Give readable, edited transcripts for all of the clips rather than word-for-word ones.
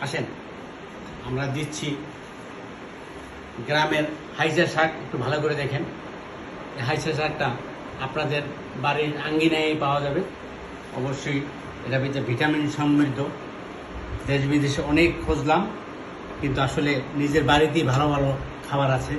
আসেন আমরা দিচ্ছি গ্রামের হাইসা শাক। একটু ভালো করে দেখেন, এই হাইসা শাকটা আপনাদের বাড়ির আঙ্গিনায় পাওয়া যাবে। অবশ্যই এটা ভিতরে ভিটামিন সমৃদ্ধ। দেশ বিদেশে অনেক খুঁজলাম, কিন্তু আসলে নিজের বাড়িতেই ভালো ভালো খাবার আছে।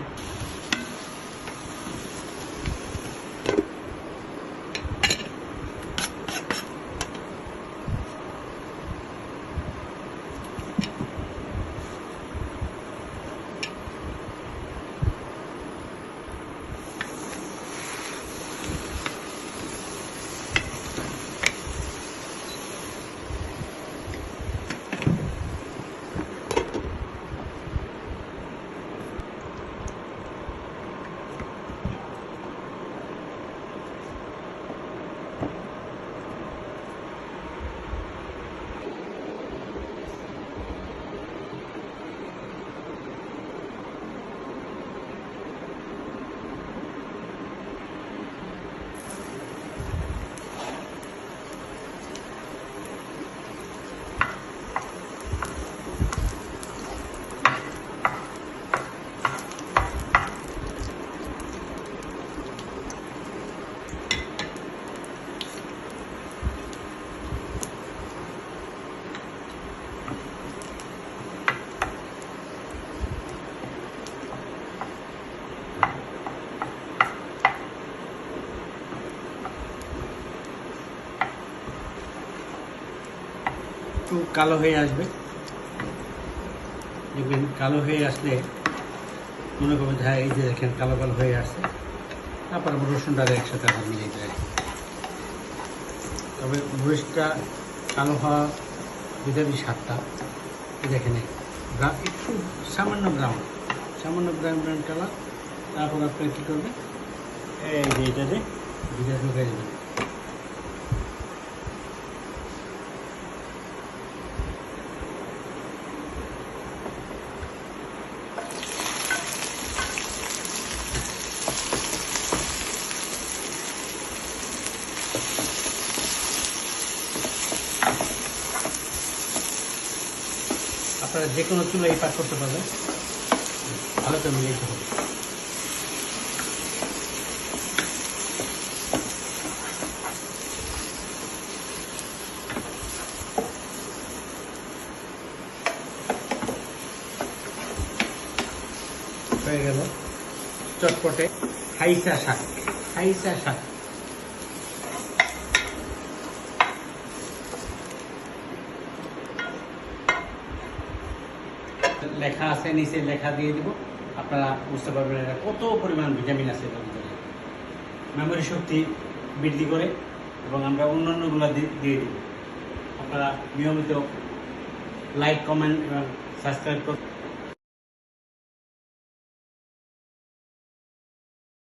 একটু কালো হয়ে আসবে, দেখবেন কালো হয়ে আসলে মনে করবেন হ্যাঁ এই যে দেখেন কালো কালো হয়ে আসছে। তারপর আমরা রসুনটা একসাথে আবার মিলিয়ে দেয়। তবে মরিচটা কালো হওয়া বিধাবি স্বাদটা দেখেন একটু সামান্য ব্রাউন কালার। তারপর আপনার কী করবেন, এই যে এটাতে ভিজা ঢুকে দেবেন। আপনারা যে কোনো চুলায় পাক করতে পারবেন, ভালো করে মিলাইতে হবে। হয়ে গেল চটপটে হাইসা শাক। লেখা আছে, নিচে লেখা দিয়ে দিব, আপনারা বুঝতে পারবেন এটা কত পরিমাণ ভিটামিন আছে এটার ভিতরে। মেমোরি শক্তি বৃদ্ধি করে এবং আমরা অন্যান্যগুলো দিয়ে দিব। আপনারা নিয়মিত লাইক, কমেন্ট এবং সাবস্ক্রাইব করুন।